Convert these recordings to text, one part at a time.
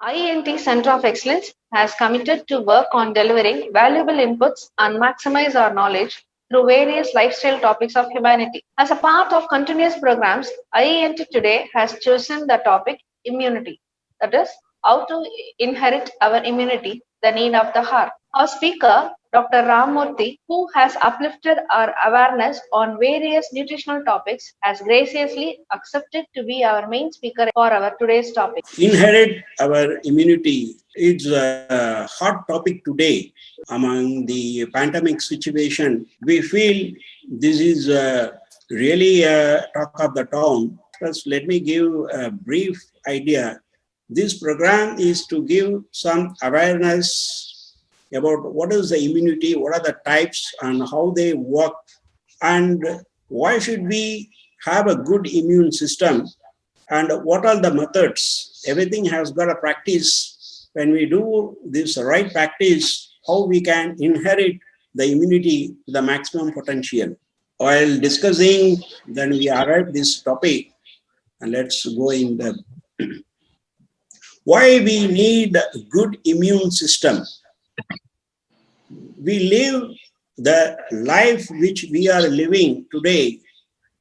IENT Center of Excellence has committed to work on delivering valuable inputs and maximize our knowledge through various lifestyle topics of humanity. As a part of continuous programs, IENT today has chosen the topic immunity. That is, how to inherit our immunity, the need of the heart. Our speaker, Dr. Ram Moorthy, who has uplifted our awareness on various nutritional topics, has graciously accepted to be our main speaker for our today's topic. Inherit our immunity. It's a hot topic today among the pandemic situation. We feel this is really a talk of the town. First, let me give a brief idea. This program is to give some awareness about what is the immunity, what are the types, and how they work, and why should we have a good immune system, and what are the methods. Everything has got a practice. When we do this right practice, how we can inherit the immunity to the maximum potential. While discussing, then we arrived this topic, and let's go in the why we need a good immune system. We live the life which we are living today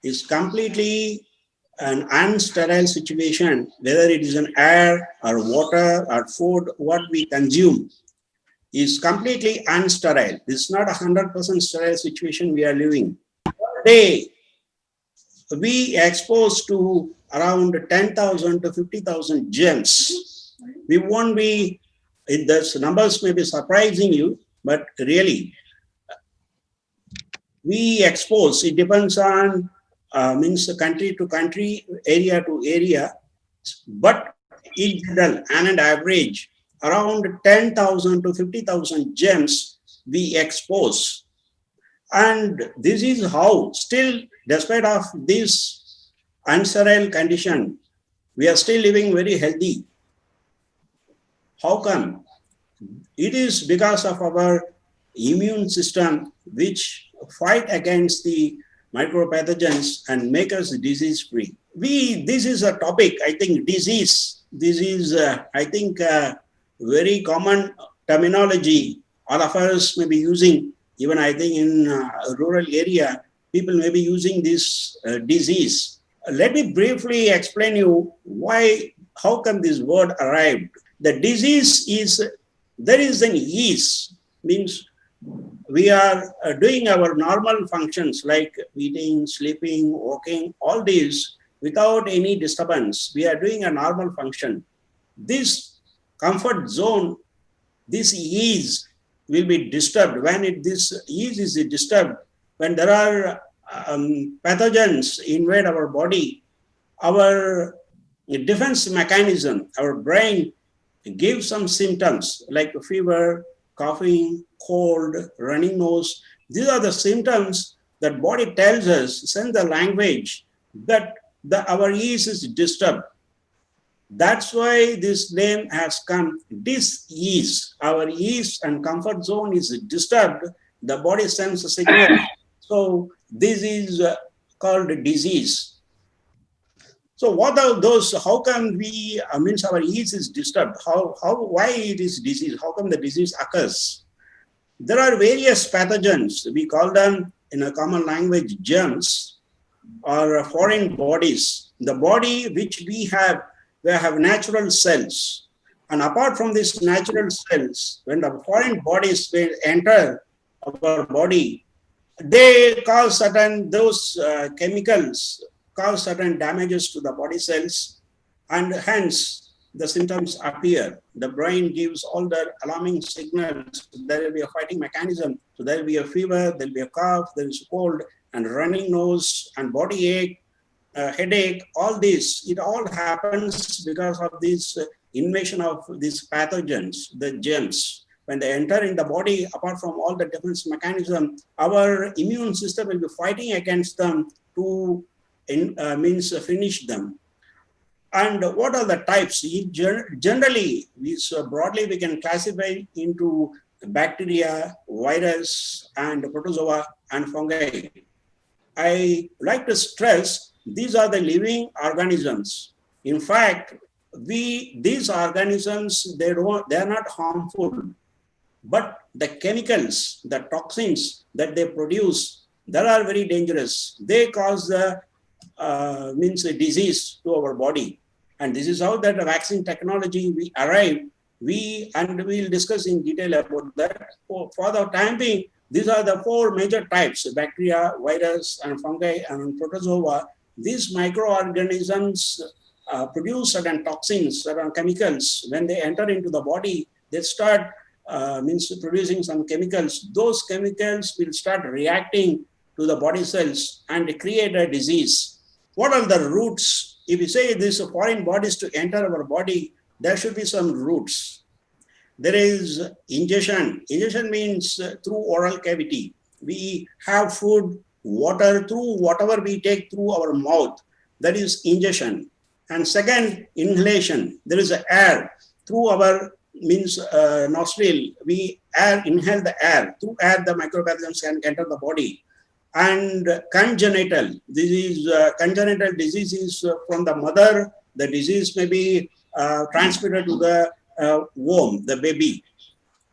is completely an unsterile situation, whether it is an air or water or food, what we consume is completely unsterile. This is not a 100% sterile situation we are living. Today, we exposed to around 10,000 to 50,000 germs. We won't be, the numbers may be surprising you, but really, we expose, it depends on means country to country, area to area, but in general and an average, around 10,000 to 50,000 gems we expose. And this is how still, despite of this unsterile condition, we are still living very healthy. How come? It is because of our immune system which fight against the micropathogens and make us disease free. This is a topic, I think disease, this is I think very common terminology all of us may be using, even I think in a rural area, people may be using this disease. Let me briefly explain you how come this word arrived. The disease is, there is an ease, means we are doing our normal functions like eating, sleeping, walking, all these without any disturbance. We are doing a normal function. This comfort zone, this ease will be disturbed. When this ease is disturbed, when there are pathogens invade our body, our defense mechanism, our brain gives some symptoms like fever, coughing, cold, running nose. These are the symptoms that body tells us, send the language that our ease is disturbed. That's why this name has come, dis-ease. Our ease and comfort zone is disturbed. The body sends a signal. So this is called disease. So what are those, how come we, means our ease is disturbed? Why it is disease? How come the disease occurs? There are various pathogens. We call them in a common language germs or foreign bodies. The body which we have natural cells. And apart from these natural cells, when the foreign bodies will enter our body, they cause those chemicals cause certain damages to the body cells, and hence the symptoms appear. The brain gives all the alarming signals. There will be a fighting mechanism. So there will be a fever, there will be a cough, there is cold and running nose and body ache, headache, all this. It all happens because of this invasion of these pathogens, the germs. When they enter in the body, apart from all the defense mechanism, our immune system will be fighting against them to finish them. And what are the types? Generally, broadly we can classify into bacteria, virus, and protozoa and fungi. I like to stress these are the living organisms. In fact, these organisms, they are not harmful, but the chemicals, the toxins that they produce, that are very dangerous. They cause the means a disease to our body. And this is how that vaccine technology we arrived. And we'll discuss in detail about that. For the time being, these are the four major types: bacteria, virus, and fungi, and protozoa. These microorganisms produce certain toxins, certain chemicals. When they enter into the body, they start means producing some chemicals. Those chemicals will start reacting to the body cells and create a disease. What are the roots? If we say these foreign bodies to enter our body, there should be some roots. There is ingestion. Ingestion means through oral cavity. We have food, water through whatever we take through our mouth. That is ingestion. And second, inhalation. There is air through our nostril. We inhale the air. Through air, the microorganisms can enter the body. And congenital. This is congenital diseases from the mother. The disease may be transmitted to the womb, the baby.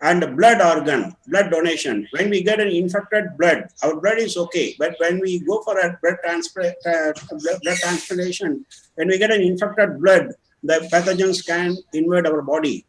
And blood organ, blood donation. When we get an infected blood, our blood is okay. But when we go for a blood transplantation, when we get an infected blood, the pathogens can invade our body.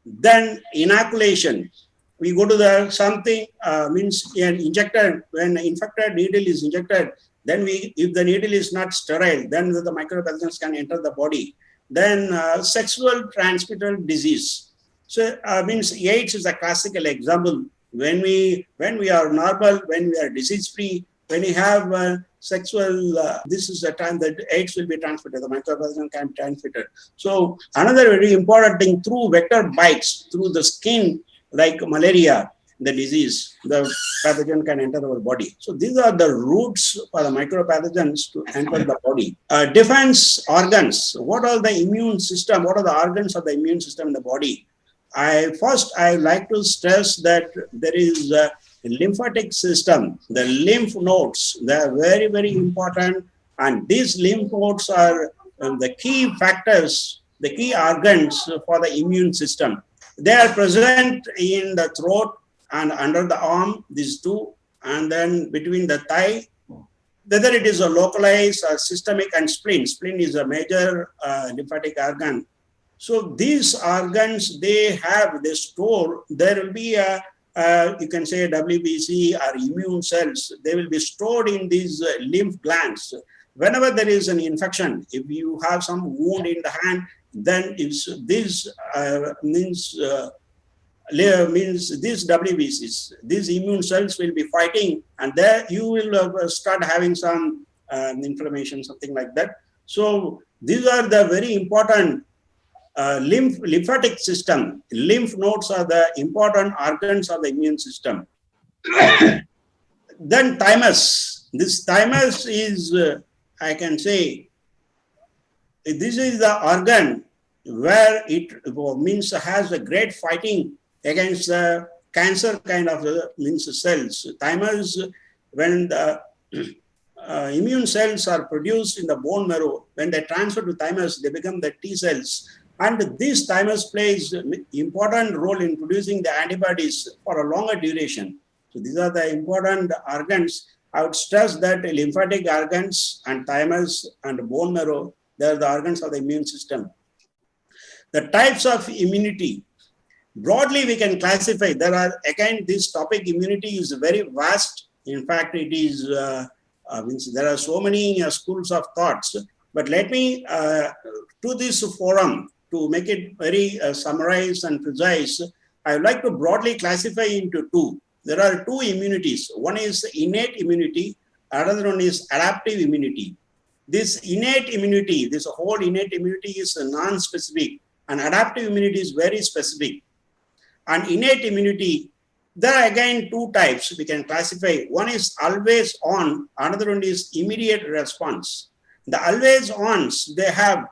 Then inoculation. We go to the something means an injector. When an infected needle is injected, then if the needle is not sterile, then the microorganisms can enter the body. Then sexual transmitted disease. So means AIDS is a classical example. When we are normal, when we are disease free, when we have sexual, this is the time that AIDS will be transmitted. The microorganism can be transmitted. So another very important thing, through vector bites, through the skin, like malaria, the disease, the pathogen can enter our body. So these are the roots for the micropathogens to enter the body. Defense organs. What are the immune system? What are the organs of the immune system in the body? I like to stress that there is a lymphatic system. The lymph nodes, they are very, very important. And these lymph nodes are the key factors, the key organs for the immune system. They are present in the throat and under the arm, these two, and then between the thigh. Whether it is a localized or systemic, and spleen. Spleen is a major lymphatic organ. So these organs, they store, there will be you can say WBC or immune cells. They will be stored in these lymph glands. Whenever there is an infection, if you have some wound in the hand, then these these WBCs, these immune cells will be fighting, and there you will start having some inflammation, something like that. So these are the very important lymphatic system. Lymph nodes are the important organs of the immune system. Then thymus. This thymus is, I can say, this is the organ where it has a great fighting against the cancer kind of cells. Thymus, when the immune cells are produced in the bone marrow, when they transfer to thymus, they become the T cells. And this thymus plays an important role in producing the antibodies for a longer duration. So these are the important organs. I would stress that lymphatic organs and thymus and bone marrow, they are the organs of the immune system. The types of immunity. Broadly, we can classify. There are, again, this topic immunity is very vast. In fact, it is, there are so many schools of thoughts. But let me, to this forum, to make it very summarized and precise, I would like to broadly classify into two. There are two immunities. One is innate immunity, another one is adaptive immunity. This innate immunity, this whole innate immunity is non-specific, and adaptive immunity is very specific. And innate immunity, there are again two types we can classify. One is always on, another one is immediate response. The always ons, they have,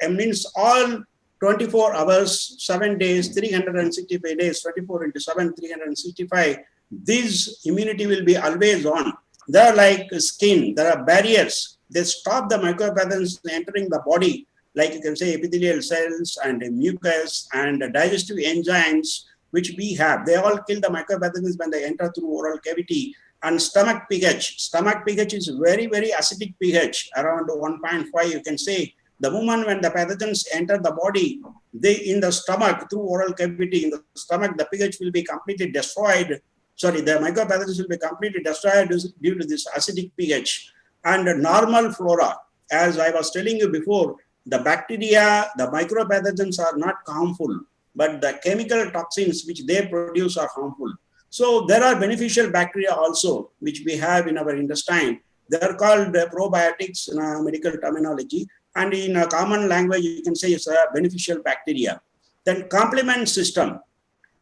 means all 24 hours, 7 days, 365 days, 24 into 7, 365. This immunity will be always on. They are like skin, there are barriers. They stop the microorganisms entering the body, like you can say epithelial cells and mucus and digestive enzymes, which we have. They all kill the micropathogens when they enter through oral cavity. And stomach pH. Stomach pH is very, very acidic pH, around 1.5, you can say. The moment when the pathogens enter the body, they in the stomach through oral cavity, in the stomach, the pH will be completely destroyed. Sorry, the micropathogens will be completely destroyed due to this acidic pH. And normal flora, as I was telling you before, the bacteria, the micropathogens are not harmful, but the chemical toxins which they produce are harmful. So there are beneficial bacteria also, which we have in our intestine. They are called probiotics in medical terminology. And in a common language, you can say it's a beneficial bacteria. Then complement system.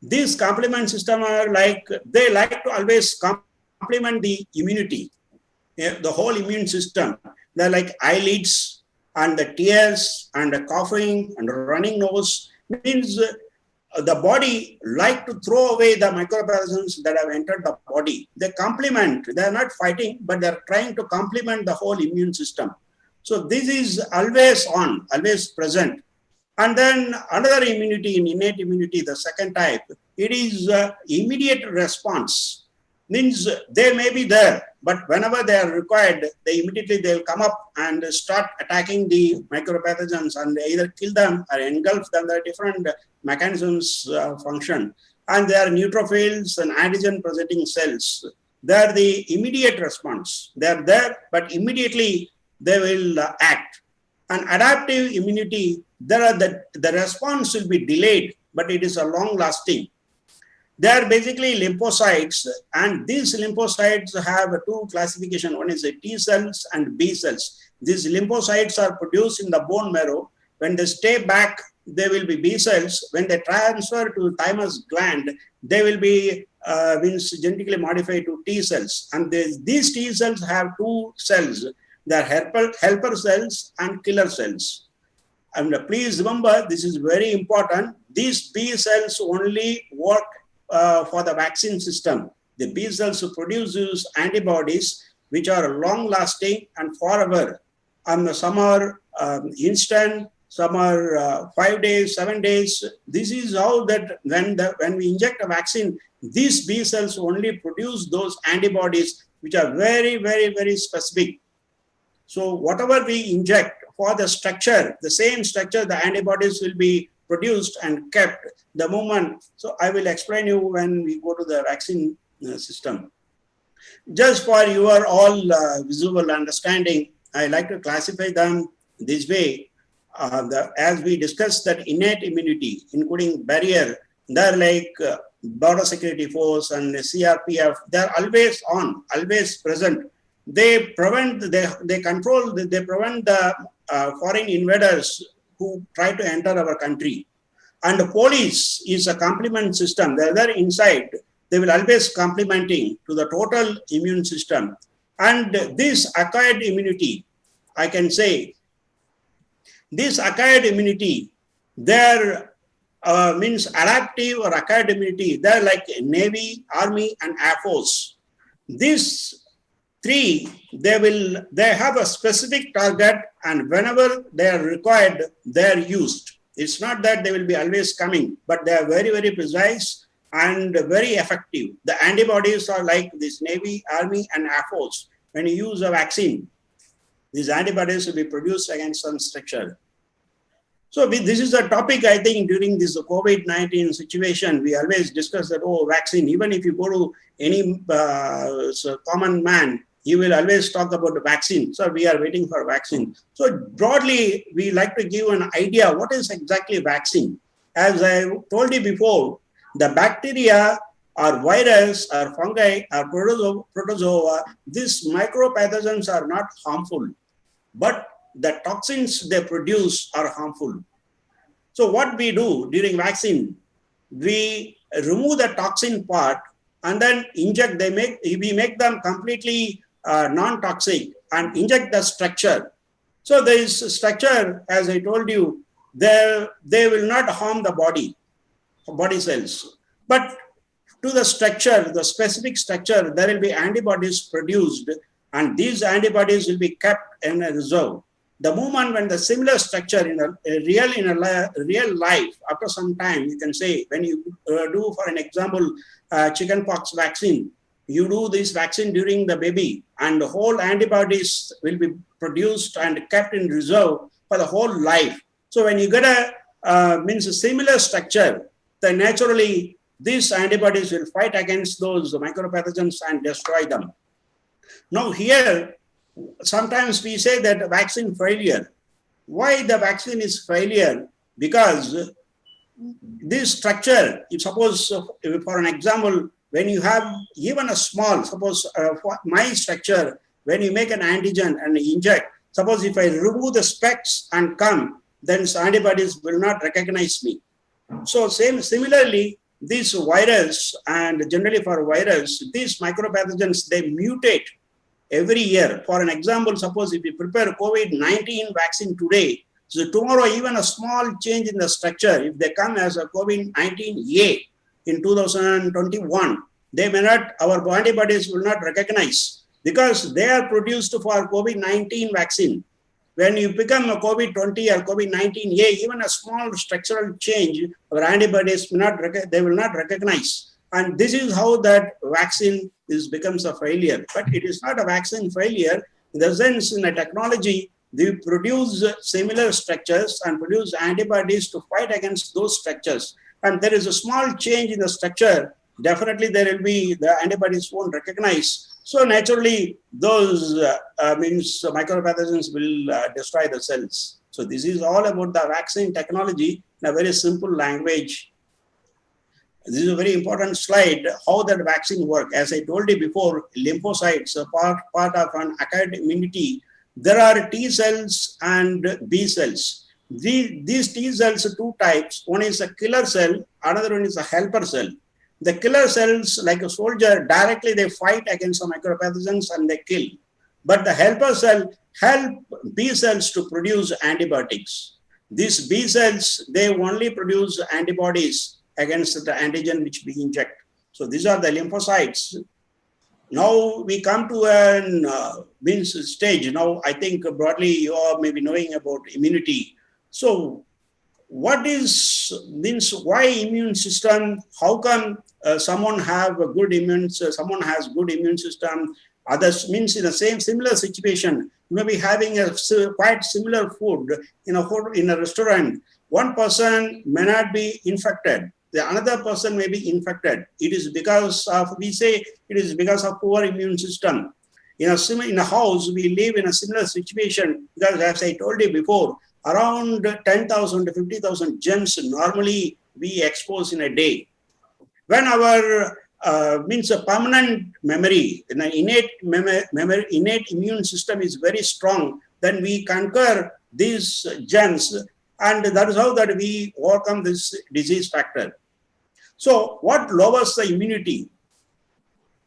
These complement system are like, they like to always complement the immunity, the whole immune system. They're like eyelids and the tears and the coughing and running nose. Means the body like to throw away the microorganisms that have entered the body. They complement, they are not fighting, but they're trying to complement the whole immune system. So this is always on, always present. And then another immunity, in innate immunity, the second type, it is immediate response. Means they may be there, but whenever they are required, they immediately they'll come up and start attacking the micropathogens and either kill them or engulf them. There are different mechanisms function. And they are neutrophils and antigen presenting cells. They are the immediate response. They are there, but immediately they will act. And adaptive immunity, there are the response will be delayed, but it is a long lasting. They are basically lymphocytes, and these lymphocytes have two classifications. One is T cells and B cells. These lymphocytes are produced in the bone marrow. When they stay back, they will be B cells. When they transfer to thymus gland, they will be genetically modified to T cells. And these T cells have two cells. They are helper cells and killer cells. And please remember, this is very important. These B cells only work for the vaccine system. The B cells produce antibodies which are long lasting and forever. And some are instant, some are 5 days, 7 days. This is how that when we inject a vaccine, these B cells only produce those antibodies which are very, very, very specific. So whatever we inject for the structure, the same structure, the antibodies will be produced and kept the moment. So I will explain you when we go to the vaccine system. Just for your all visual understanding, I like to classify them this way. As we discussed that innate immunity, including barrier, they're like border security force and CRPF, they're always on, always present. They prevent, they control, they prevent the foreign invaders who try to enter our country. And the police is a complement system. They're there inside. They will always complementing to the total immune system. And this acquired immunity, I can say, this acquired immunity, there means adaptive or acquired immunity. They're like Navy, Army, and Air Force. These three, they have a specific target, and whenever they are required, they are used. It's not that they will be always coming, but they are very, very precise and very effective. The antibodies are like this Navy, Army, and Air Force. When you use a vaccine, these antibodies will be produced against some structure. So this is a topic, I think, during this COVID-19 situation, we always discuss that, vaccine, even if you go to any common man, he will always talk about the vaccine. So we are waiting for vaccine. So broadly, we like to give an idea what is exactly vaccine. As I told you before, the bacteria or virus or fungi or protozoa, these micropathogens are not harmful, but the toxins they produce are harmful. So what we do during vaccine, we remove the toxin part and then inject, we make them completely non-toxic and inject the structure. So this structure, as I told you, they will not harm the body cells. But to the structure, the specific structure, there will be antibodies produced, and these antibodies will be kept in a reserve. The moment when the similar structure in real life, after some time, you can say, when you do, for an example, chickenpox vaccine, you do this vaccine during the baby, and the whole antibodies will be produced and kept in reserve for the whole life. So when you get a similar structure, then naturally these antibodies will fight against those micropathogens and destroy them. Now here, sometimes we say that vaccine failure. Why the vaccine is failure? Because this structure, if suppose, for an example, when you have even a small, suppose for my structure, when you make an antigen and inject, suppose if I remove the specks and come, then antibodies will not recognize me. So similarly, this virus, and generally for virus, these micropathogens, they mutate every year. For an example, suppose if you prepare COVID-19 vaccine today, so tomorrow even a small change in the structure, if they come as a COVID-19A in 2021, they may not, our antibodies will not recognize, because they are produced for COVID-19 vaccine. When you become a COVID-20 or COVID-19A, even a small structural change, our antibodies will not, they will not recognize. And this is how that vaccine becomes a failure. But it is not a vaccine failure in the sense, in a technology, they produce similar structures and produce antibodies to fight against those structures. And there is a small change in the structure, definitely there will be, the antibodies won't recognize. So naturally, those micropathogens will destroy the cells. So this is all about the vaccine technology in a very simple language. This is a very important slide, how that vaccine works. As I told you before, lymphocytes are part of an acquired immunity. There are T cells and B cells. These T cells are two types. One is a killer cell, another one is a helper cell. The killer cells, like a soldier, directly they fight against the micropathogens and they kill. But the helper cell help B cells to produce antibiotics. These B cells, they only produce antibodies against the antigen which we inject. So these are the lymphocytes. Now we come to an stage. Now I think broadly you are maybe knowing about immunity. So what is why immune system? How come someone have a good immune? Someone has good immune system. Others means in the similar situation. You may be having a quite similar food in a restaurant. One person may not be infected. The another person may be infected. It is because of, we say, it is because of poor immune system. In a house, we live in a similar situation because, as I told you before, around 10,000 to 50,000 germs normally we expose in a day. When our a permanent memory, an innate immune system is very strong, then we conquer these germs, and that is how that we overcome this disease factor. So what lowers the immunity?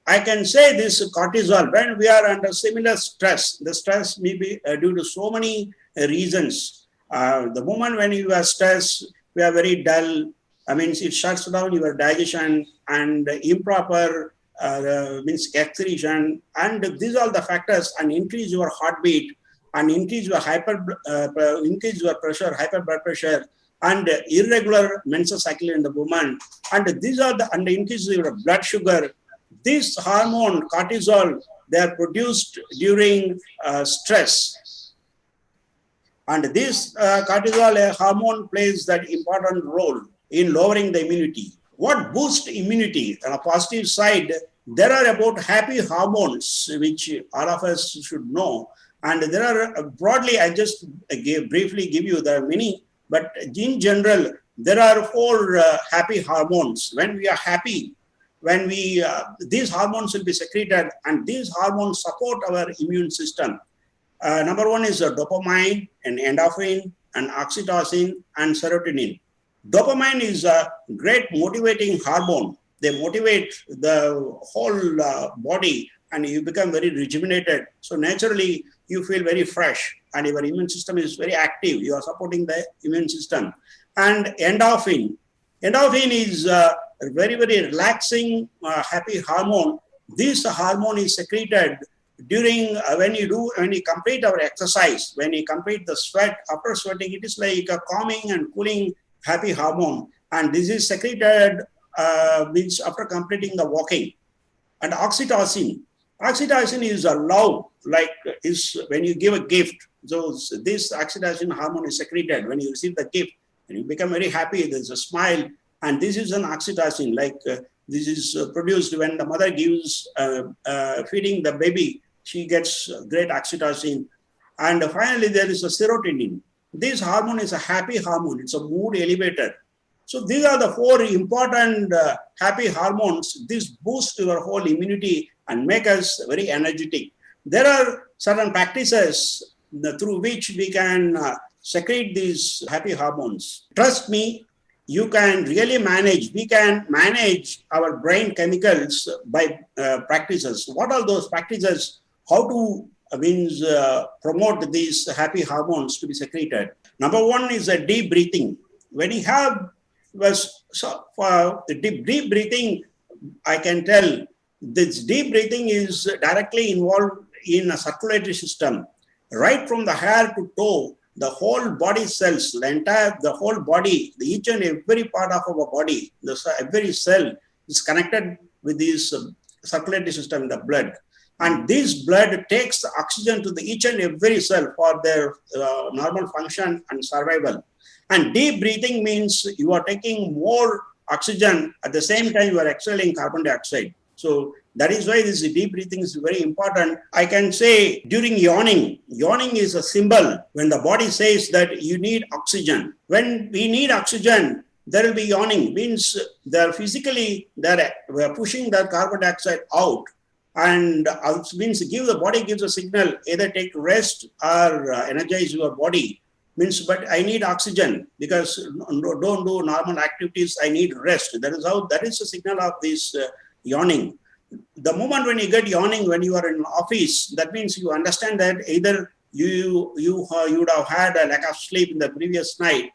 I can say this cortisol. When we are under similar stress, the stress may be due to so many reasons. The moment when you are stressed, we are very dull. It shuts down your digestion, and improper excretion, and these are the factors, and increase your heartbeat, and increase your pressure, hyper blood pressure, and irregular menstrual cycle in the woman, and these are and increase your blood sugar. This hormone cortisol, they are produced during stress, and this cortisol hormone plays that important role in lowering the immunity. What boosts immunity? On a positive side, there are about happy hormones, which all of us should know. And there are broadly, I just briefly give you, there are many, but in general, there are 4 happy hormones. When we are happy, when we, these hormones will be secreted, and these hormones support our immune system. Number 1 is dopamine, and endorphin, and oxytocin, and serotonin. Dopamine is a great motivating hormone. They motivate the whole body, and you become very rejuvenated. So naturally, you feel very fresh, and your immune system is very active. You are supporting the immune system. And endorphin. Endorphin is a very, very relaxing, happy hormone. This hormone is secreted during when you complete our exercise, when you complete the sweat, after sweating, it is like a calming and cooling happy hormone, and this is secreted means after completing the walking. And oxytocin is a love, like is when you give a gift. So this oxytocin hormone is secreted when you receive the gift, and you become very happy. There's a smile, and this is an oxytocin. Like this is produced when the mother gives feeding the baby. She gets great oxytocin, and finally there is a serotonin. This hormone is a happy hormone. It's a mood elevator. So these are the four important happy hormones. This boosts your whole immunity and make us very energetic. There are certain practices through which we can secrete these happy hormones. Trust me, you can really manage. We can manage our brain chemicals by practices. What are those practices? How to promote these happy hormones to be secreted? Number one is a deep breathing. When you have for the deep breathing, I can tell this deep breathing is directly involved in a circulatory system. Right from the hair to toe, the whole body cells, the whole body, each and every part of our body, every cell is connected with this circulatory system in the blood. And this blood takes the oxygen to each and every cell for their normal function and survival. And deep breathing means you are taking more oxygen at the same time you are exhaling carbon dioxide. So that is why this deep breathing is very important. I can say during yawning is a symbol when the body says that you need oxygen. When we need oxygen, there will be yawning, means they're physically we're pushing the carbon dioxide out, and means the body gives a signal, either take rest or energize your body. Means, but I need oxygen because don't do normal activities. I need rest. That is a signal of this yawning. The moment when you get yawning, when you are in office, that means you understand that either you would have had a lack of sleep in the previous night.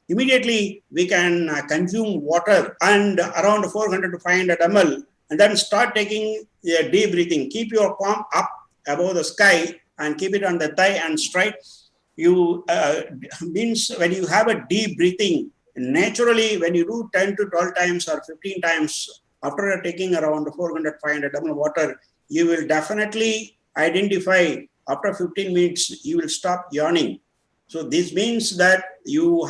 Immediately we can consume water and around 400 to 500 ml, and then start taking a deep breathing. Keep your palm up above the sky and keep it on the thigh and straight. You means when you have a deep breathing, naturally when you do 10 to 12 times or 15 times after taking around 400, 500 ml water, you will definitely identify after 15 minutes, you will stop yawning. So this means that you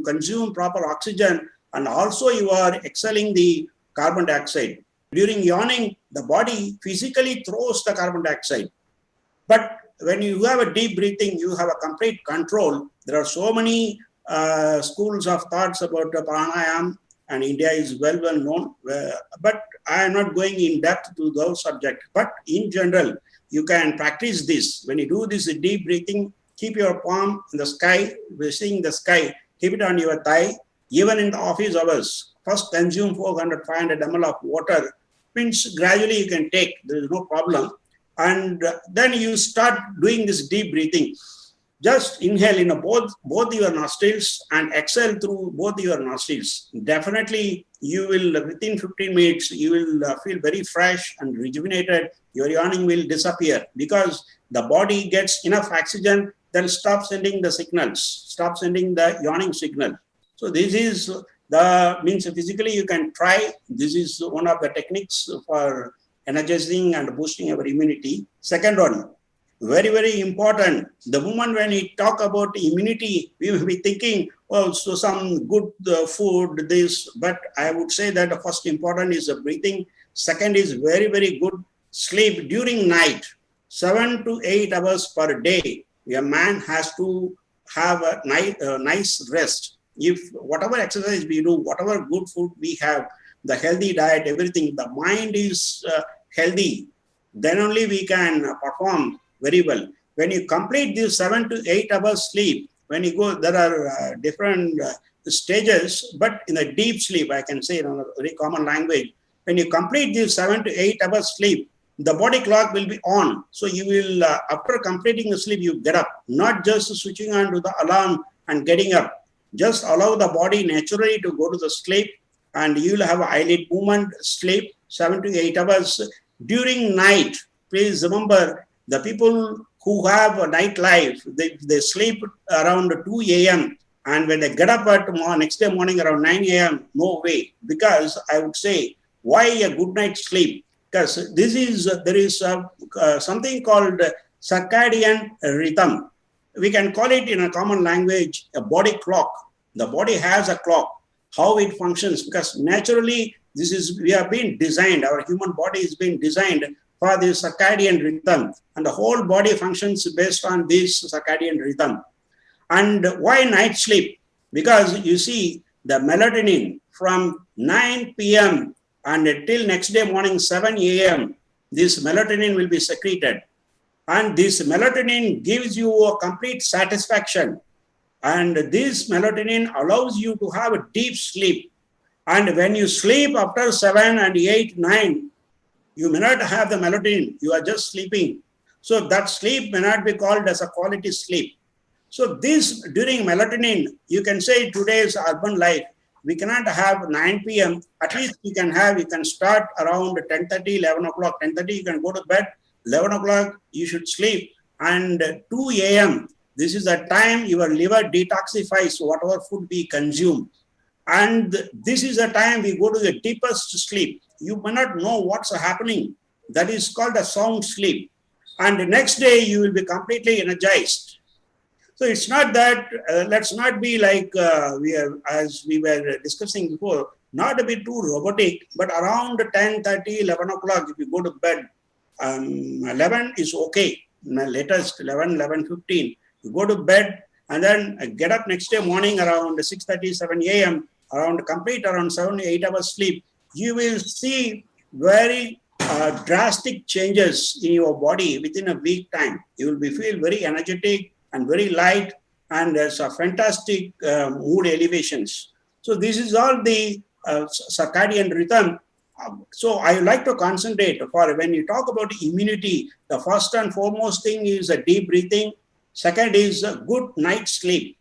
consume proper oxygen, and also you are exhaling the carbon dioxide. During yawning, the body physically throws the carbon dioxide. But when you have a deep breathing, you have a complete control. There are so many schools of thoughts about pranayam, and India is well known. But I am not going in depth to those subjects. But in general, you can practice this. When you do this deep breathing, keep your palm in the sky, facing the sky, keep it on your thigh. Even in the office hours, first consume 400, 500 ml of water. Means gradually you can take, there is no problem. And then you start doing this deep breathing. Just inhale in both your nostrils and exhale through both your nostrils. Definitely, you will, within 15 minutes, you will feel very fresh and rejuvenated. Your yawning will disappear because the body gets enough oxygen, then stop sending the signals, stop sending the yawning signal. So this is means physically you can try. This is one of the techniques for energizing and boosting our immunity. Second one, very, very important. The moment when we talk about immunity, we will be thinking, oh, so some good food, this, but I would say that the first important is the breathing. Second is very, very good sleep during night. 7 to 8 hours per day. A man has to have a nice rest. If whatever exercise we do, whatever good food we have, the healthy diet, everything, the mind is healthy, then only we can perform very well. When you complete this 7 to 8 hours sleep, when you go, there are different stages, but in a deep sleep, I can say in a very common language, when you complete this 7 to 8 hours sleep, the body clock will be on. So you will, after completing the sleep, you get up, not just switching on to the alarm and getting up. Just allow the body naturally to go to the sleep, and you will have eyelid movement, sleep 7 to 8 hours. During night, please remember the people who have a nightlife, they sleep around 2 a.m. and when they get up at next day morning around 9 a.m., no way. Because I would say, why a good night's sleep? Because there is something called circadian rhythm. We can call it in a common language a body clock. The body has a clock, how it functions, because naturally we have been designed, our human body is being designed for this circadian rhythm, and the whole body functions based on this circadian rhythm. And why night sleep? Because you see the melatonin from 9 p.m. and till next day morning 7 a.m., this melatonin will be secreted. And this melatonin gives you a complete satisfaction. And this melatonin allows you to have a deep sleep. And when you sleep after 7 and 8, 9, you may not have the melatonin, you are just sleeping. So that sleep may not be called as a quality sleep. So this during melatonin, you can say today's urban life, we cannot have 9 p.m. At least you can start around 10:30, 11 o'clock. 10:30 you can go to bed, 11 o'clock you should sleep. And 2 a.m., this is the time your liver detoxifies whatever food we consume. And this is the time we go to the deepest sleep. You may not know what's happening. That is called a sound sleep. And the next day you will be completely energized. So it's not that, let's not be like as we were discussing before, not a bit too robotic, but around 10:30, 11 o'clock, if you go to bed, 11 is okay, latest 11, 11:15. You go to bed and then get up next day morning around 6:30, 7 a.m., complete around 7, 8 hours sleep. You will see very drastic changes in your body within a week time. You will feel very energetic and very light, and there's a fantastic mood elevations. So this is all the circadian rhythm. So I like to concentrate for when you talk about immunity, the first and foremost thing is a deep breathing. Second is a good night's sleep.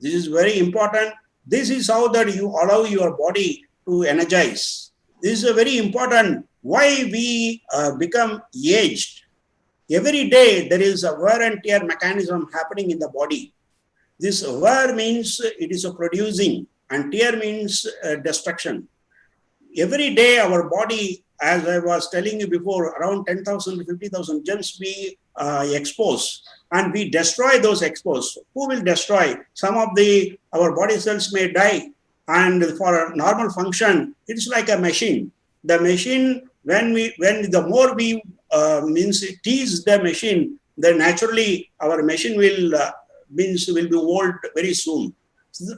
This is very important. This is how that you allow your body to energize. This is a very important why we become aged. Every day there is a wear and tear mechanism happening in the body. This wear means it is a producing and tear means destruction. Every day our body, as I was telling you before, around 10,000 to 50,000 germs we expose, and we destroy those exposed. Who will destroy? Some of our body cells may die, and for a normal function, it's like a machine. The machine, when the more we tease the machine, then naturally our machine will be old very soon.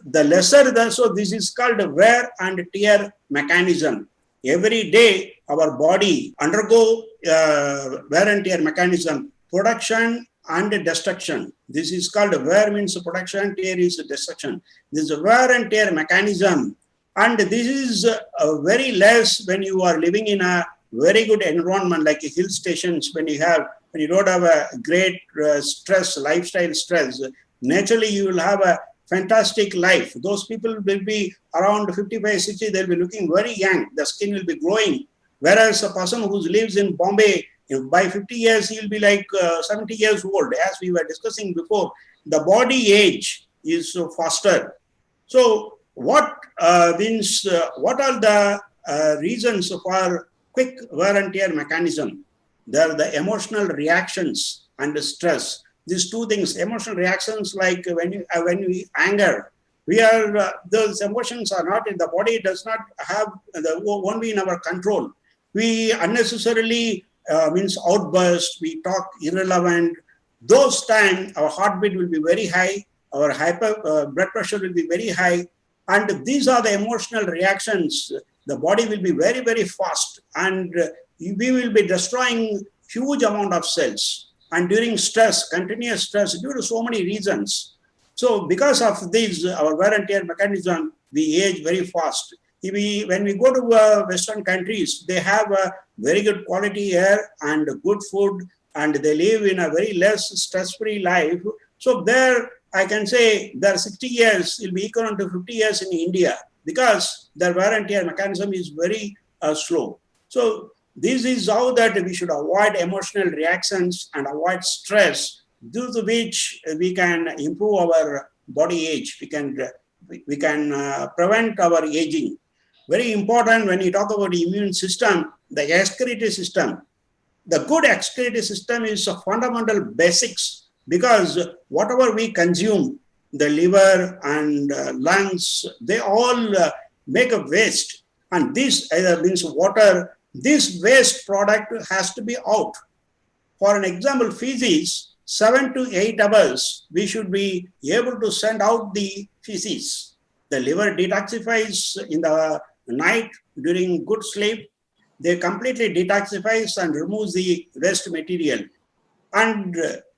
The lesser so this is called wear and tear mechanism. Every day our body undergo wear and tear mechanism, production and destruction. This is called wear means production, tear is destruction. This is wear and tear mechanism, and this is very less when you are living in a very good environment like hill stations. When you don't have a great lifestyle stress, naturally you will have a fantastic life. Those people will be around 55, 60, they'll be looking very young. The skin will be glowing. Whereas a person who lives in Bombay, by 50 years, he'll be like 70 years old. As we were discussing before, the body age is faster. So what are the reasons for quick wear and tear mechanism? There are the emotional reactions and the stress. These two things, emotional reactions, like when we anger, those emotions are not in the body, does not have won't be in our control. We unnecessarily outburst, we talk irrelevant. Those times our heartbeat will be very high, our blood pressure will be very high, and these are the emotional reactions. The body will be very, very fast, and we will be destroying huge amount of cells. And during stress, continuous stress, due to so many reasons. So because of this, our wear and tear mechanism, we age very fast. When we go to Western countries, they have a very good quality air and good food, and they live in a very less stress-free life. So there, I can say their 60 years will be equivalent to 50 years in India, because their wear and tear mechanism is very slow. So This is how that we should avoid emotional reactions and avoid stress, due to which we can improve our body age. We can prevent our aging. Very important when you talk about the immune system, the excretory system. The good excretory system is a fundamental basics, because whatever we consume, the liver and lungs, they all make a waste. And this either means water, this waste product has to be out. For an example, feces, 7 to 8 hours, we should be able to send out the feces. The liver detoxifies in the night during good sleep. They completely detoxifies and removes the waste material. And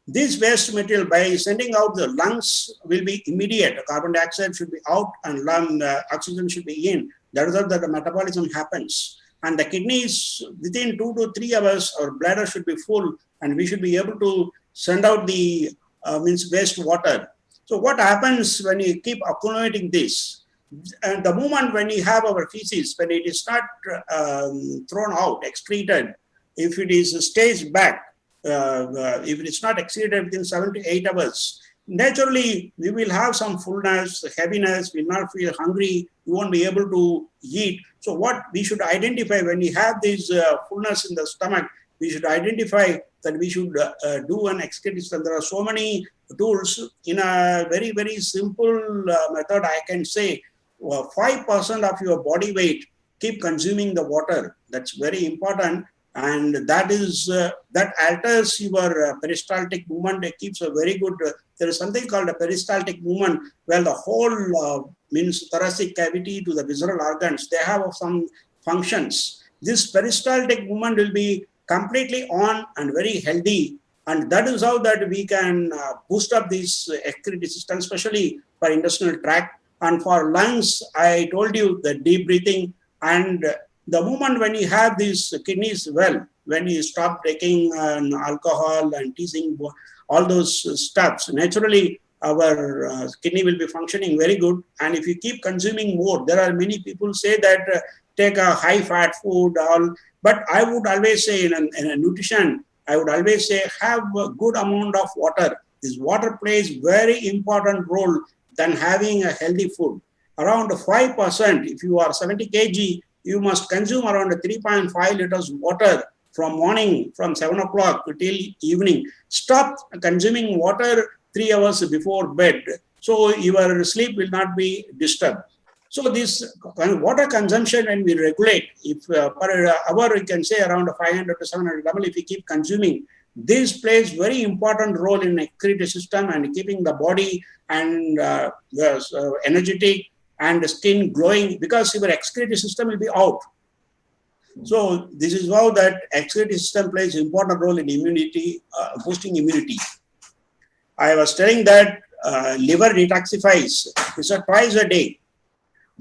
this waste material, by sending out the lungs, will be immediate. Carbon dioxide should be out and lung oxygen should be in. That is how the metabolism happens. And the kidneys, within 2 to 3 hours, our bladder should be full, and we should be able to send out the waste water. So what happens when you keep accumulating this? And the moment when you have our feces, when it is not thrown out, excreted, if it is stays back, if it is not excreted within 7 to 8 hours, naturally we will have some fullness, heaviness, we will not feel hungry, we won't be able to eat. So what we should identify when we have this fullness in the stomach, we should identify that we should do an excretory system. There are so many tools. In a very, very simple method, I can say 5% of your body weight, keep consuming the water. That's very important. And that is that alters your peristaltic movement. It keeps a very good. There is something called a peristaltic movement, where the whole thoracic cavity to the visceral organs, they have some functions. This peristaltic movement will be completely on and very healthy, and that is how that we can boost up this excretory system, especially for intestinal tract. And for lungs, I told you the deep breathing. And the moment when you have these kidneys well, when you stop taking alcohol and teasing, all those stuffs, naturally our kidney will be functioning very good. And if you keep consuming more, there are many people say that take a high fat food, all. But I would always say in a nutrition, I would always say have a good amount of water. This water plays very important role than having a healthy food. Around 5%, if you are 70 kg, you must consume around 3.5 liters water from morning, from 7 o'clock till evening. Stop consuming water 3 hours before bed, so your sleep will not be disturbed. So this water consumption, when we regulate, if per hour we can say around 500 to 700 ml, if we keep consuming, this plays very important role in the excretory system and keeping the body and energetic and skin glowing, because your excretory system will be out. So this is how that excretory system plays important role in immunity, boosting immunity. I was telling that liver detoxifies. It's twice a day.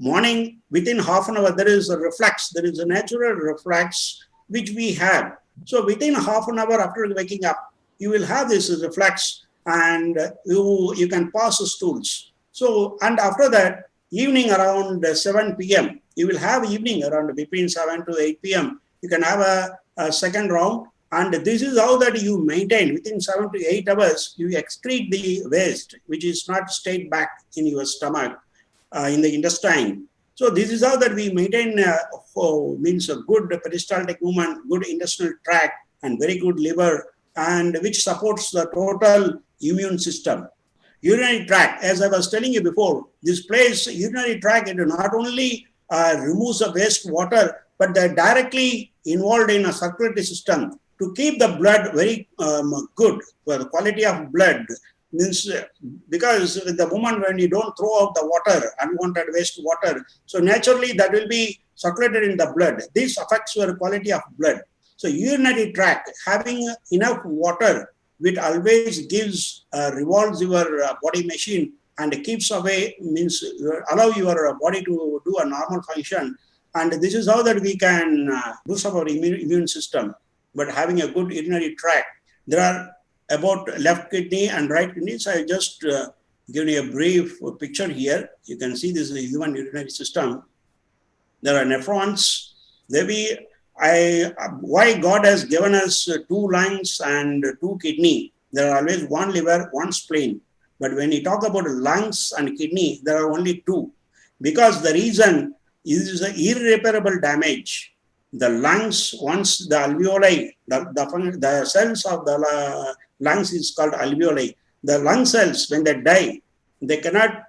Morning, within half an hour, there is a reflex. There is a natural reflex which we have. So within half an hour after waking up, you will have this reflex, and you can pass the stools. So, and after that, evening around 7 p.m., you will have evening around between 7 to 8 p.m. You can have a second round. And this is how that you maintain within 7 to 8 hours, you excrete the waste, which is not stayed back in your stomach, in the intestine. So this is how that we maintain means a good peristaltic movement, good intestinal tract, and very good liver, and which supports the total immune system. Urinary tract, as I was telling you before, this place, urinary tract, it not only removes the waste water, but they're directly involved in a circulatory system to keep the blood very good, for the quality of blood. Means because the moment when you don't throw out the water, unwanted waste water, so naturally that will be circulated in the blood. This affects your quality of blood. So urinary tract, having enough water, which always gives revolves your body machine and keeps away, means allow your body to do a normal function. And this is how that we can boost up our immune system. But having a good urinary tract, there are about left kidney and right kidney. So I just given you a brief picture here. You can see this is the human urinary system. There are nephrons. They be why God has given us two lungs and two kidney. There are always one liver, one spleen. But when you talk about lungs and kidney, there are only two. Because the reason is the irreparable damage. The lungs, once the alveoli, the cells of the lungs is called alveoli. The lung cells, when they die, they cannot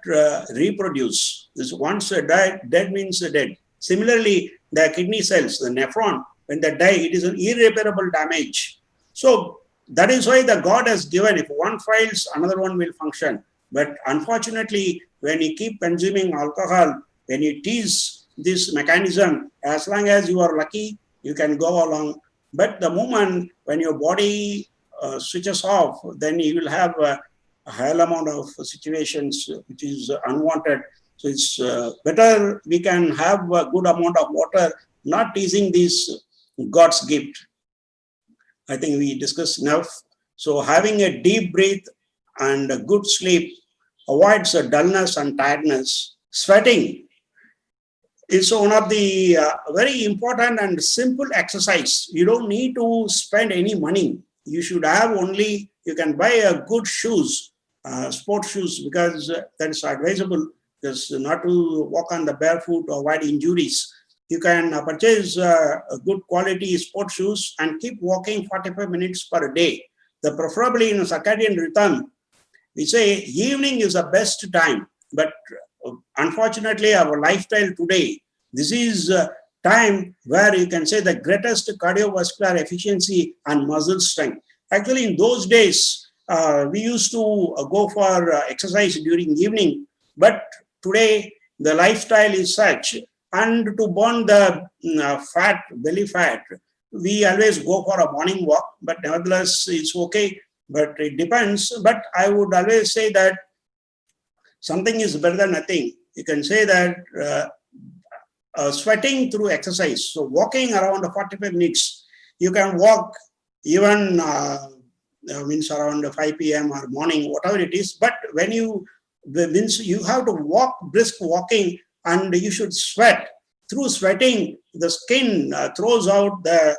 reproduce. This once dead means dead. Similarly, the kidney cells, the nephron, when they die, it is an irreparable damage. So that is why the God has given, if one fails, another one will function. But unfortunately, when you keep consuming alcohol, when you tease this mechanism, as long as you are lucky, you can go along. But the moment when your body switches off, then you will have a high amount of situations which is unwanted. So it's better we can have a good amount of water, not teasing this God's gift. I think we discussed enough. So having a deep breath and a good sleep avoids dullness and tiredness. Sweating is one of the very important and simple exercise. You don't need to spend any money. You should have only, you can buy a good shoes, sports shoes, because that is advisable, because not to walk on the barefoot or avoid injuries. You can purchase a good quality sports shoes and keep walking 45 minutes per day. The preferably in a circadian rhythm, we say evening is the best time, but unfortunately our lifestyle today, this is time where you can say the greatest cardiovascular efficiency and muscle strength. Actually, in those days, we used to go for exercise during evening, but today the lifestyle is such, and to burn the fat, belly fat, we always go for a morning walk, but nevertheless it's okay, but it depends. But I would always say that something is better than nothing. You can say that sweating through exercise, so walking around 45 minutes, you can walk even means around 5 p.m. or morning, whatever it is. But when you means you have to walk brisk walking, and you should sweat. Through sweating, the skin throws out the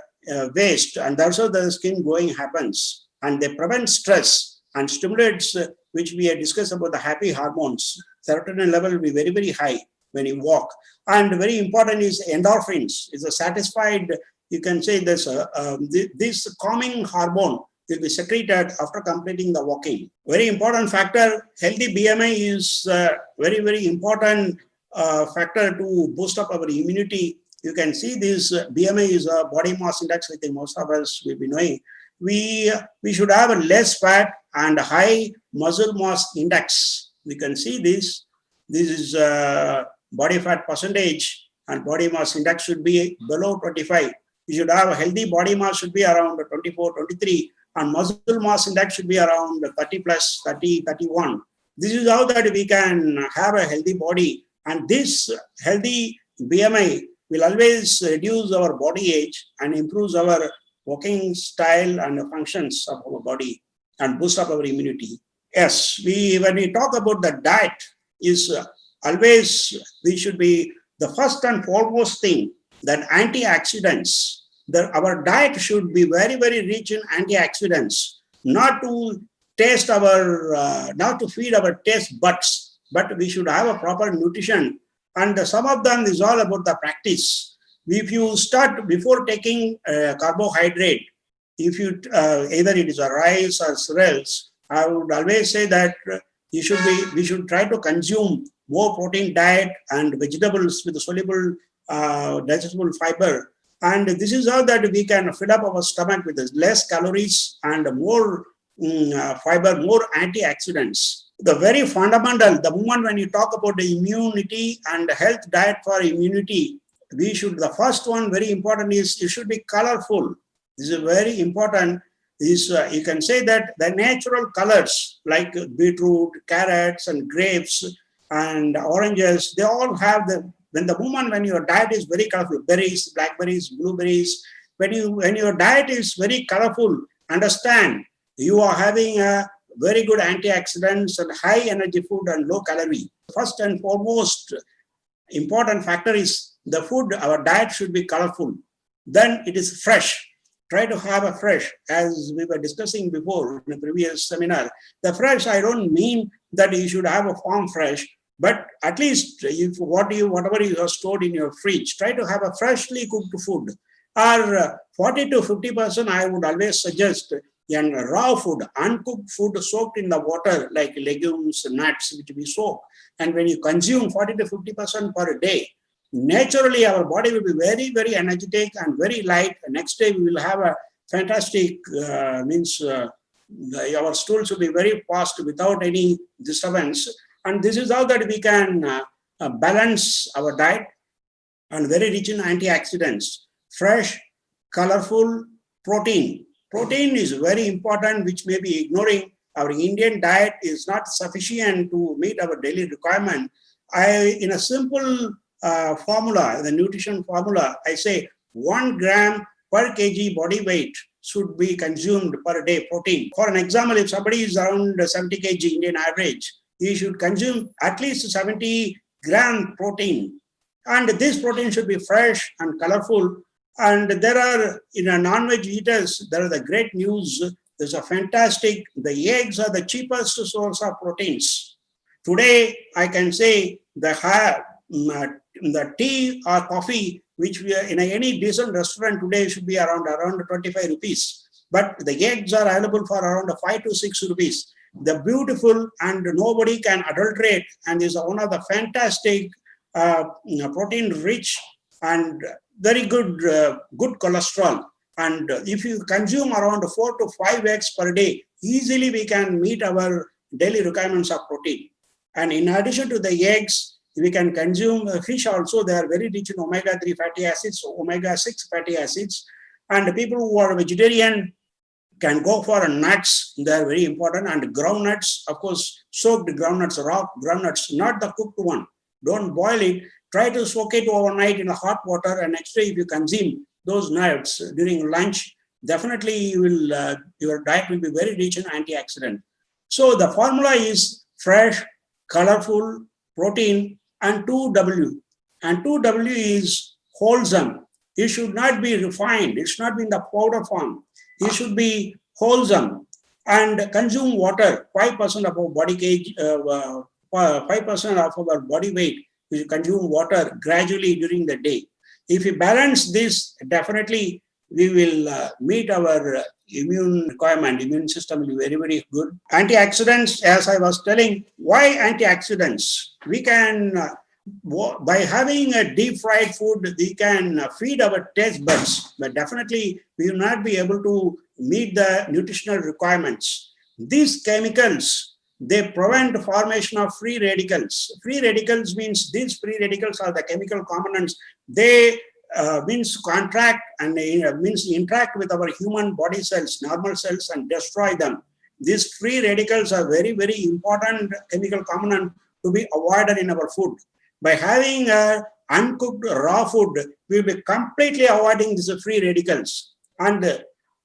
waste, and also the skin going happens, and they prevent stress and stimulates, which we had discussed about the happy hormones. Serotonin level will be very, very high when you walk. And very important is endorphins. It's a satisfied, you can say this calming hormone will be secreted after completing the walking. Very important factor, healthy BMI is very, very important factor to boost up our immunity. You can see this BMI is a body mass index, I think most of us will be knowing. We should have a less fat and high muscle mass index. We can see this. This is body fat percentage, and body mass index should be below 25. You should have a healthy body mass should be around 24, 23, and muscle mass index should be around 30 plus, 30, 31. This is how that we can have a healthy body, and this healthy BMI will always reduce our body age and improves our walking style and functions of our body and boost up our immunity. Yes, when we talk about the diet, is always we should be the first and foremost thing that antioxidants. Our diet should be very, very rich in antioxidants, not to taste our, not to feed our taste buds, but we should have a proper nutrition. And some of them is all about the practice. If you start before taking carbohydrate, if you either it is a rice or cereals, I would always say that we should try to consume more protein diet and vegetables with soluble digestible fiber. And this is how that we can fill up our stomach with less calories and more fiber, more antioxidants. The very fundamental, the moment when you talk about the immunity and health diet for immunity, we should, the first one very important is it should be colorful. This is very important. You can say that the natural colors like beetroot, carrots, and grapes and oranges, they all have when the moment when your diet is very colorful, berries, blackberries, blueberries, when your diet is very colorful, understand you are having a very good antioxidants and high energy food and low calorie. First and foremost important factor is the food. Our diet should be colorful. then it is fresh. Try to have a fresh, as we were discussing before in a previous seminar. The fresh, I don't mean that you should have a farm fresh, but at least if whatever you have stored in your fridge, try to have a freshly cooked food. Or 40 to 50%, I would always suggest and raw food, uncooked food soaked in the water, like legumes, nuts, which we soak. And when you consume 40 to 50% per day, naturally our body will be very, very energetic and very light. Next day we will have a fantastic, our stools will be very fast without any disturbance. And this is how that we can balance our diet, and very rich in antioxidants. Fresh, colorful protein. Protein is very important, which may be ignoring. Our Indian diet is not sufficient to meet our daily requirement. In a simple formula, the nutrition formula, I say 1 gram per kg body weight should be consumed per day protein. For an example, if somebody is around 70 kg Indian average, he should consume at least 70 gram protein. And this protein should be fresh and colorful. And there are, in a non-veg eaters, there are the great news. There's a fantastic, the eggs are the cheapest source of proteins. Today, I can say the tea or coffee, which we are in any decent restaurant today, should be around 25 rupees. But the eggs are available for around 5 to 6 rupees. The beautiful, and nobody can adulterate, and is one of the fantastic protein rich and very good cholesterol. And if you consume around 4 to 5 eggs per day, easily we can meet our daily requirements of protein. And in addition to the eggs, we can consume fish also. They are very rich in omega-3 fatty acids, omega-6 fatty acids. And people who are vegetarian can go for nuts. They are very important. And groundnuts, of course, soaked groundnuts, raw groundnuts, not the cooked one. Don't boil it. Try to soak it overnight in a hot water, and next day if you consume those nuts during lunch, definitely you will, your diet will be very rich in antioxidant. So the formula is fresh, colorful, protein, and 2W. And 2W is wholesome. It should not be refined. It should not be in the powder form. It should be wholesome. And consume water, 5% of our body weight, 5% of our body weight. We consume water gradually during the day. If we balance this, definitely we will meet our immune requirement. Immune system will be very, very good. Antioxidants, as I was telling, why antioxidants? We can, by having a deep fried food, we can feed our taste buds, but definitely we will not be able to meet the nutritional requirements. These chemicals, they prevent the formation of free radicals. Free radicals means these free radicals are the chemical components. They means contract and means interact with our human body cells, normal cells, and destroy them. These free radicals are very, very important chemical component to be avoided in our food. By having uncooked raw food, we will be completely avoiding these free radicals. And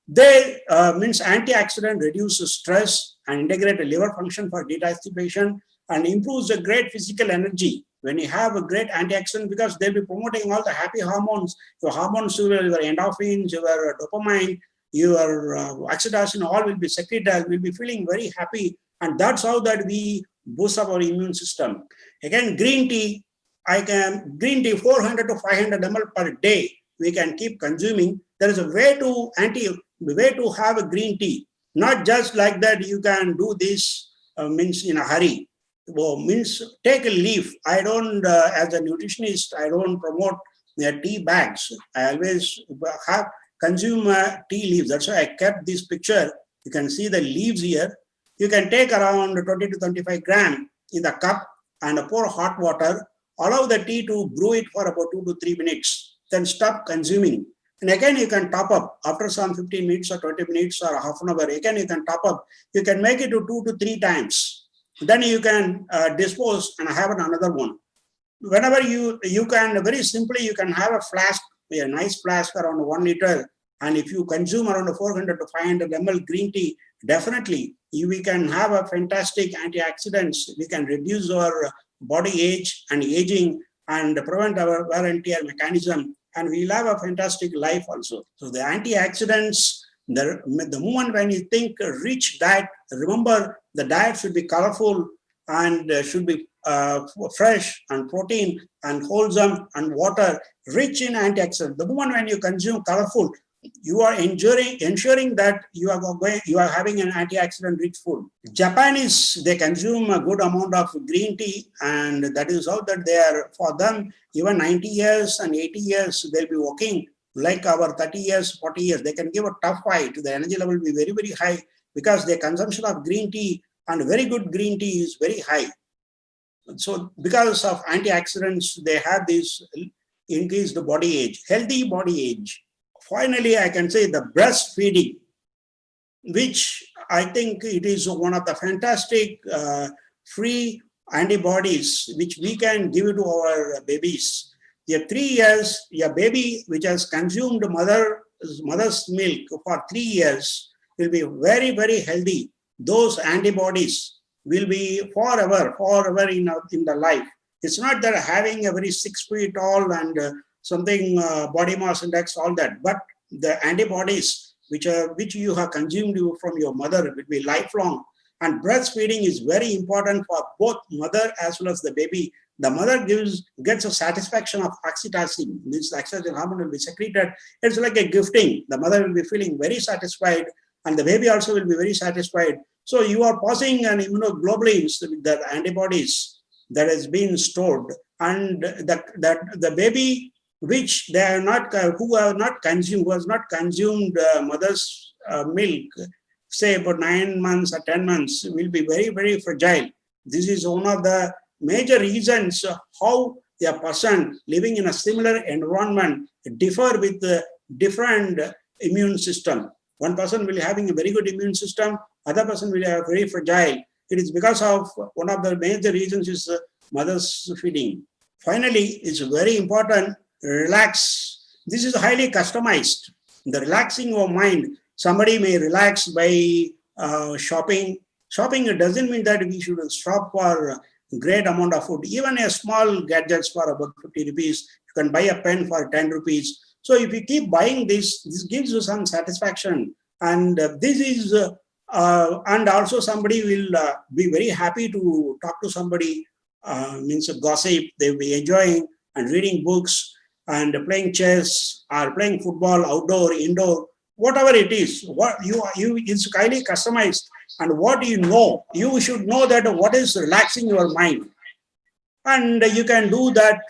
they means antioxidant reduces stress and integrate liver function for detoxification and improves the great physical energy. When you have a great antioxidant, because they'll be promoting all the happy hormones, your hormones, your endorphins, your dopamine, your oxytocin, all will be secreted, will be feeling very happy. And that's how that we boost up our immune system. Again, green tea 400 to 500 ml per day, we can keep consuming. There is a way to have a green tea. Not just like that you can do this means in a hurry. Well, means take a leaf. I don't, as a nutritionist, I don't promote tea bags. I always have consume tea leaves. That's why I kept this picture. You can see the leaves here. You can take around 20 to 25 grams in the cup and pour hot water. Allow the tea to brew it for about 2 to 3 minutes. Then stop consuming. And again, you can top up after some 15 minutes or 20 minutes or half an hour. Again, you can top up. You can make it to 2 to 3 times. Then you can dispose and have another one. Whenever you can, very simply, you can have a flask, a nice flask around 1 liter. And if you consume around 400 to 500 ml green tea, definitely we can have a fantastic antioxidants. We can reduce our body age and aging and prevent our wear and tear mechanism. and we'll have a fantastic life also. So the antioxidants, the moment when you think rich diet, remember the diet should be colorful and should be fresh and protein and wholesome and water rich in antioxidants. The moment when you consume colorful, you are ensuring that you are having an antioxidant rich food. Japanese, they consume a good amount of green tea, and that is how that they are, for them, even 90 years and 80 years, they'll be working like our 30 years, 40 years. They can give a tough fight. The energy level will be very, very high because their consumption of green tea and very good green tea is very high. So because of antioxidants, they have this increased body age, healthy body age. Finally, I can say the breastfeeding, which I think it is one of the fantastic free antibodies which we can give to our babies. Your 3 years, your baby which has consumed mother's milk for 3 years will be very, very healthy. Those antibodies will be forever in the life. It's not that having a very 6 feet tall and something body mass index, all that, but the antibodies which you have consumed from your mother will be lifelong. And breastfeeding is very important for both mother as well as the baby. The mother gets a satisfaction of oxytocin. This oxytocin hormone will be secreted. It's like a gifting. The mother will be feeling very satisfied, and the baby also will be very satisfied. So you are passing an immunoglobulins with the antibodies that has been stored, and the baby which they are not, who has not consumed mother's milk, say about 9 months or 10 months, will be very, very fragile. This is one of the major reasons how a person living in a similar environment differ with different immune system. One person will be having a very good immune system, other person will have very fragile. It is because of one of the major reasons is mother's feeding. Finally, it's very important, relax. This is highly customized. The relaxing of mind, somebody may relax by shopping. Shopping, it doesn't mean that we should shop for a great amount of food. Even a small gadgets for about 50 rupees, you can buy a pen for 10 rupees. So if you keep buying this gives you some satisfaction. And this is, and also somebody will be very happy to talk to somebody, means a gossip. They'll be enjoying and reading books and playing chess or playing football, outdoor, indoor, whatever it is. What you it's highly customized. And what you should know that what is relaxing your mind. And you can do that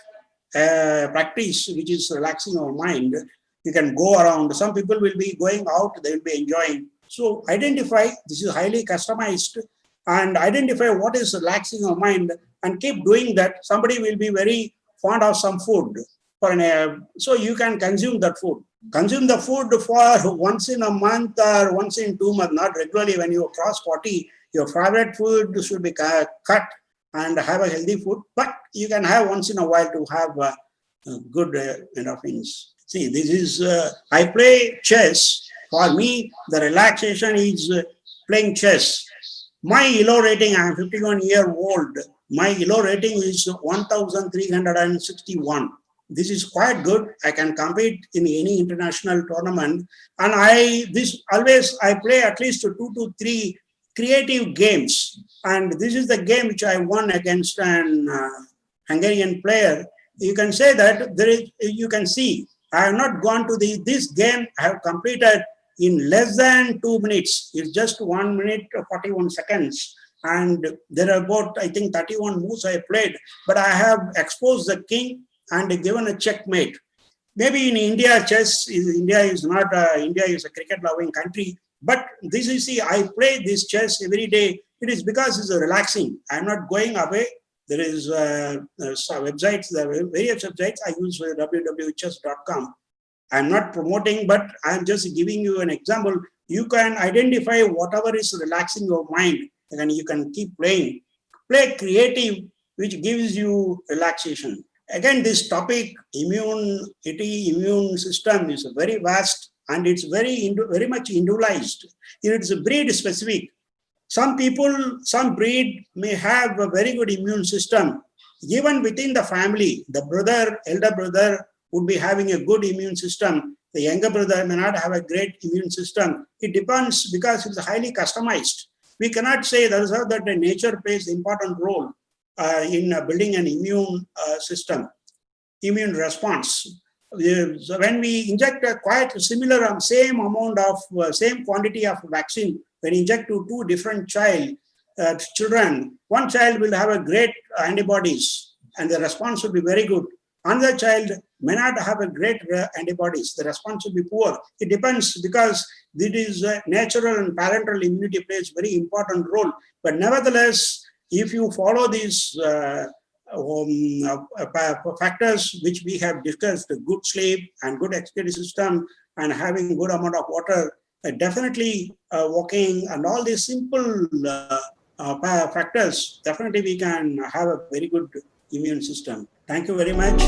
practice, which is relaxing your mind. You can go around. Some people will be going out, they will be enjoying. So identify, this is highly customized, and identify what is relaxing your mind and keep doing that. Somebody will be very fond of some food, so you can consume that food. Consume the food for once in a month or once in 2 months, not regularly. When you cross 40, your favorite food should be cut and have a healthy food, but you can have once in a while to have good things. See, this is, I play chess. For me, the relaxation is playing chess. My ELO rating, I am 51-year-old. My ELO rating is 1,361. This is quite good. I can compete in any international tournament. And I play at least 2 to 3 creative games. And this is the game which I won against an Hungarian player. You can say that you can see, I have not gone to this game. I have completed in less than 2 minutes. It's just 1 minute 41 seconds. And there are about, I think, 31 moves I played. But I have exposed the king and given a checkmate. Maybe in India, India is a cricket-loving country. But this is, see, I play this chess every day. It is because it's relaxing. I'm not going away. There is websites, there are various websites. I use www.chess.com. I'm not promoting, but I'm just giving you an example. You can identify whatever is relaxing your mind, and you can keep playing. Play creative, which gives you relaxation. Again, this topic, immune system, is very vast, and it's very much individualized. It's breed specific. Some breed may have a very good immune system. Even within the family, the elder brother would be having a good immune system. The younger brother may not have a great immune system. It depends because it's highly customized. We cannot say that nature plays an important role in building an immune system, immune response. So when we inject a quite similar same amount of same quantity of vaccine, when inject to two different children, one child will have a great antibodies and the response will be very good. Another child may not have a great antibodies. The response will be poor. It depends because it is natural and parental immunity plays very important role. But nevertheless, if you follow these factors which we have discussed, good sleep and good expiratory system and having good amount of water, definitely walking and all these simple factors, definitely we can have a very good immune system. Thank you very much.